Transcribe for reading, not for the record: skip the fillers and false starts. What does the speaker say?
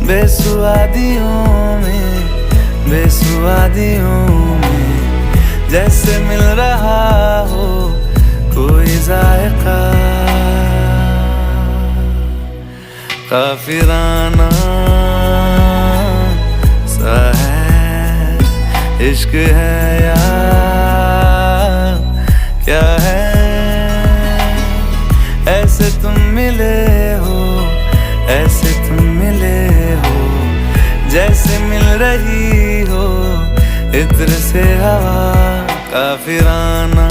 बेसुआदियों में, बेसुआदियों में जैसे मिल रहा हो कोई जायका। काफिराना सा है इश्क है या क्या है, ऐसे तुम मिले हो, ऐसे तुम मिले हो जैसे मिल रही हो इत्र से हवा। काफिराना